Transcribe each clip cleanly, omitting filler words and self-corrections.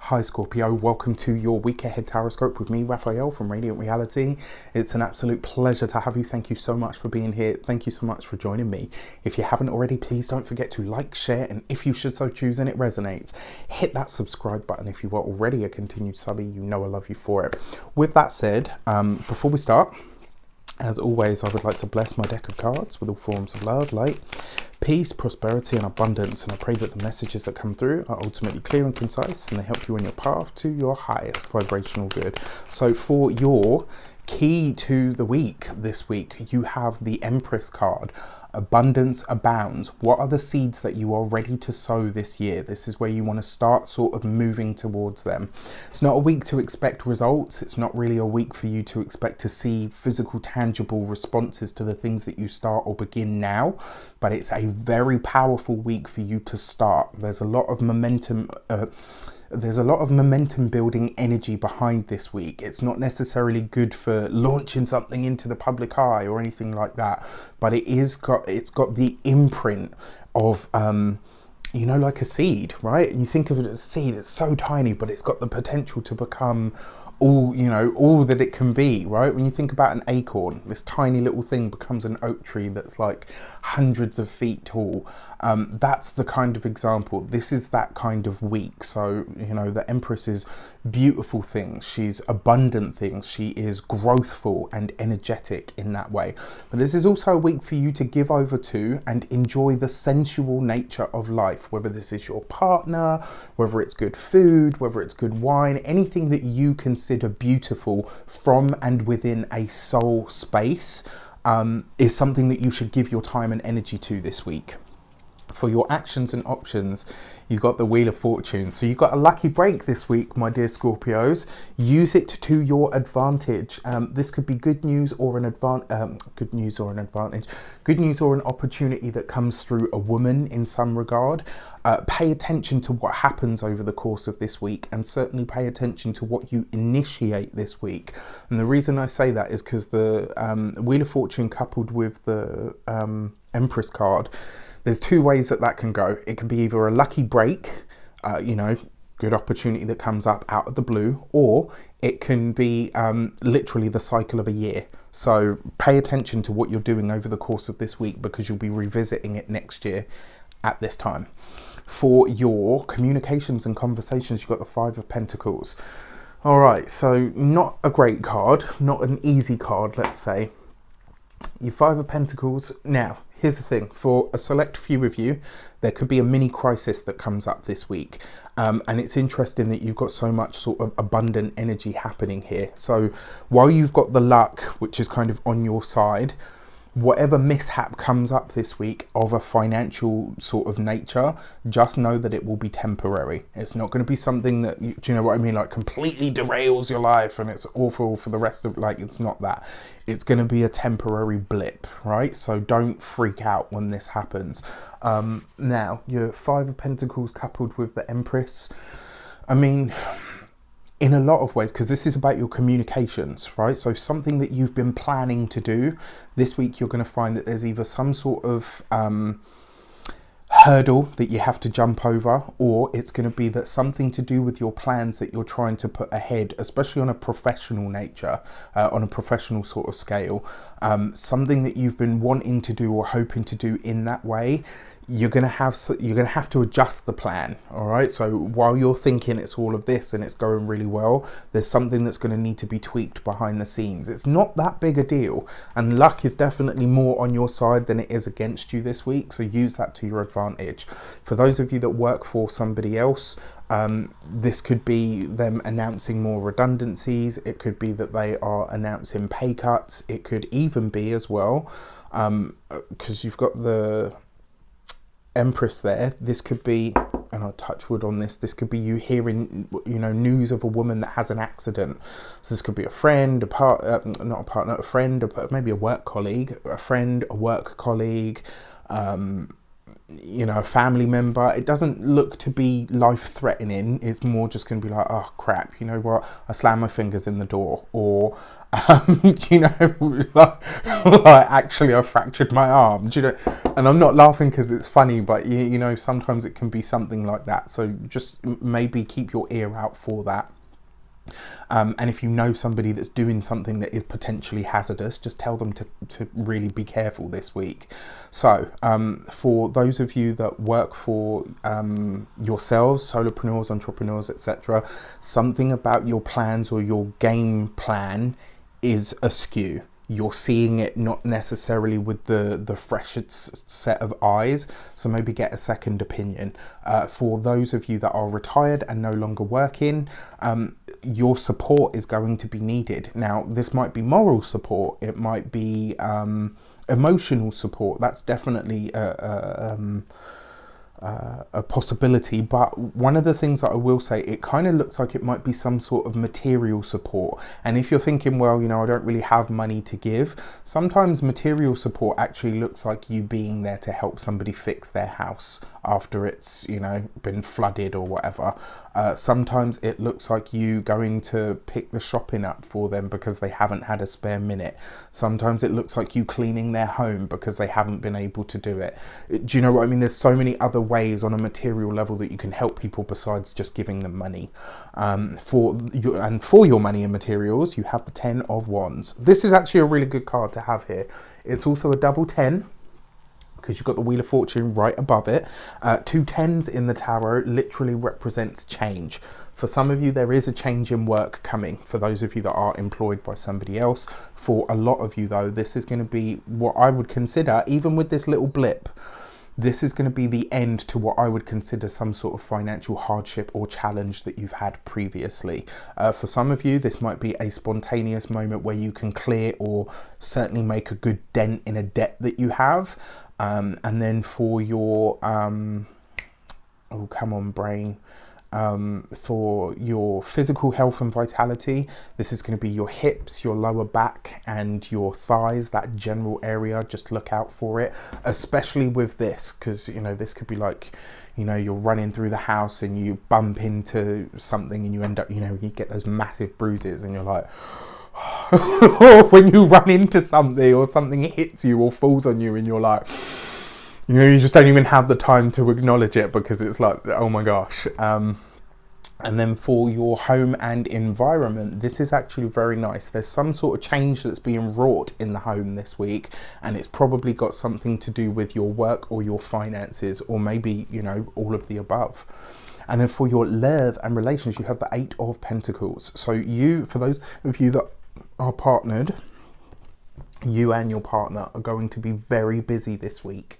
Hi Scorpio, welcome to your week ahead tarot with me, Raphael from Reydiant Reality. It's an absolute pleasure to have you. Thank you so much for being here. Thank you so much for joining me. If you haven't already, please don't forget to like, share, and if you should so choose and it resonates, hit that subscribe button. If you are already a continued subby, you know I love you for it. With that said, before we start, as always, I would like to bless my deck of cards with all forms of love, light, peace, prosperity, and abundance. And I pray that the messages that come through are ultimately clear and concise, and they help you on your path to your highest vibrational good. So for your key to the week this week, you have the Empress card. Abundance abounds. What are the seeds that you are ready to sow this year? This is where you want to start sort of moving towards them. It's not a week to expect results. It's not really a week for you to expect to see physical, tangible responses to the things that you start or begin now, but it's a very powerful week for you to start. There's a lot of momentum building energy behind this week. It's not necessarily good for launching something into the public eye or anything like that, but it's got the imprint of you know, like a seed, right? And you think of it as a seed, it's so tiny, but it's got the potential to become all, you know, all that it can be, right? When you think about an acorn, this tiny little thing becomes an oak tree that's like hundreds of feet tall. That's the kind of example. This is that kind of week. So, you know, the Empress is beautiful things. She's abundant things. She is growthful and energetic in that way. But this is also a week for you to give over to and enjoy the sensual nature of life, whether this is your partner, whether it's good food, whether it's good wine, anything that you consider beautiful from and within a soul space is something that you should give your time and energy to this week. For your actions and options, you've got the Wheel of Fortune. So you've got a lucky break this week, my dear Scorpios. Use it to your advantage. This could be good news or an good news or an opportunity that comes through a woman in some regard. Pay attention to what happens over the course of this week, and certainly pay attention to what you initiate this week. And the reason I say that is because the Wheel of Fortune coupled with the Empress card, there's two ways that can go. It can be either a lucky break, you know, good opportunity that comes up out of the blue, or it can be literally the cycle of a year. So pay attention to what you're doing over the course of this week, because you'll be revisiting it next year at this time. For your communications and conversations, you've got the Five of Pentacles. All right, so not a great card, not an easy card, let's say. Your Five of Pentacles. Now, here's the thing, for a select few of you, there could be a mini crisis that comes up this week. And it's interesting that you've got so much sort of abundant energy happening here. So while you've got the luck, which is kind of on your side, whatever mishap comes up this week of a financial sort of nature, just know that it will be temporary. It's not going to be something that, do you know what I mean, like completely derails your life and it's awful for the rest of, like, it's not that. It's going to be a temporary blip, right? So don't freak out when this happens. Now, your Five of Pentacles coupled with the Empress, I mean, in a lot of ways, because this is about your communications, right? So something that you've been planning to do this week, you're going to find that there's either some sort of hurdle that you have to jump over, or it's going to be that something to do with your plans that you're trying to put ahead, especially on a professional nature, on a professional sort of scale, something that you've been wanting to do or hoping to do in that way. You're gonna have to adjust the plan. All right, so while you're thinking it's all of this and it's going really well, there's something that's going to need to be tweaked behind the scenes. It's not that big a deal, and luck is definitely more on your side than it is against you this week, so use that to your advantage. For those of you that work for somebody else, this could be them announcing more redundancies. It could be that they are announcing pay cuts. It could even be as well, because you've got the Empress there, this could be, and I'll touch wood on this could be you hearing, you know, news of a woman that has an accident. So this could be a friend, not a partner, a friend, maybe a work colleague, a friend, a work colleague, you know, a family member. It doesn't look to be life-threatening. It's more just going to be like, oh crap, you know what, I slammed my fingers in the door, or you know, like actually I fractured my arm, do you know? And I'm not laughing because it's funny, but you know, sometimes it can be something like that. So just maybe keep your ear out for that. And if you know somebody that's doing something that is potentially hazardous, just tell them to really be careful this week. So for those of you that work for yourselves, solopreneurs, entrepreneurs, etc., something about your plans or your game plan is askew. You're seeing it not necessarily with the freshest set of eyes, so maybe get a second opinion. For those of you that are retired and no longer working, your support is going to be needed. Now, this might be moral support, it might be emotional support. That's definitely a possibility, but one of the things that I will say, it kind of looks like it might be some sort of material support. And if you're thinking, well, you know, I don't really have money to give, sometimes material support actually looks like you being there to help somebody fix their house after it's, you know, been flooded or whatever. Sometimes it looks like you going to pick the shopping up for them because they haven't had a spare minute. Sometimes it looks like you cleaning their home because they haven't been able to do it. Do you know what I mean? There's so many other ways on a material level that you can help people besides just giving them money. For your money and materials, you have the 10 of Wands. This is actually a really good card to have here. It's also a double 10, because you've got the Wheel of Fortune right above it. 2 10s in the tarot literally represents change. For some of you, there is a change in work coming. For those of you that are employed by somebody else, for a lot of you though, this is going to be what I would consider, even with this little blip, this is going to be the end to what I would consider some sort of financial hardship or challenge that you've had previously. For some of you, this might be a spontaneous moment where you can clear or certainly make a good dent in a debt that you have. And then for your, oh, come on, brain. For your physical health and vitality, this is going to be your hips, your lower back and your thighs, that general area. Just look out for it, especially with this, because you know, this could be like, you know, you're running through the house and you bump into something and you end up, you know, you get those massive bruises and you're like, when you run into something or something hits you or falls on you and you're like, you know, you just don't even have the time to acknowledge it because it's like, oh my gosh. And then for your home and environment, this is actually very nice. There's some sort of change that's being wrought in the home this week, and it's probably got something to do with your work or your finances, or maybe, you know, all of the above. And then for your love and relations, you have the 8 of Pentacles. So you, for those of you that are partnered, you and your partner are going to be very busy this week.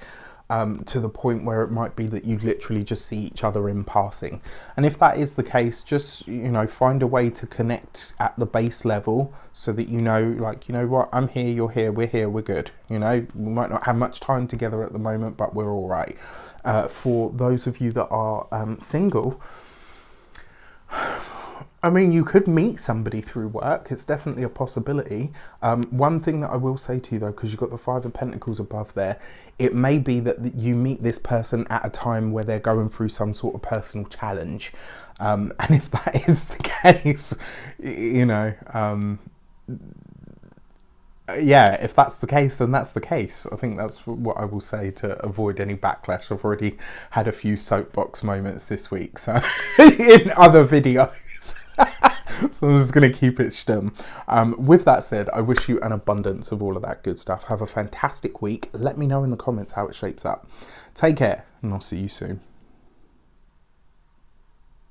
To the point where it might be that you literally just see each other in passing. And if that is the case, just, you know, find a way to connect at the base level so that you know, like, you know what, I'm here, you're here, we're good. You know, we might not have much time together at the moment, but we're all right. For those of you that are single, I mean, you could meet somebody through work. It's definitely a possibility. One thing that I will say to you though, because you've got the 5 of Pentacles above there, it may be that you meet this person at a time where they're going through some sort of personal challenge. And if that is the case, you know, yeah, if that's the case, then that's the case. I think that's what I will say to avoid any backlash. I've already had a few soapbox moments this week, so in other videos. So I'm just going to keep it stum. With that said, I wish you an abundance of all of that good stuff. Have a fantastic week. Let me know in the comments how it shapes up. Take care, and I'll see you soon.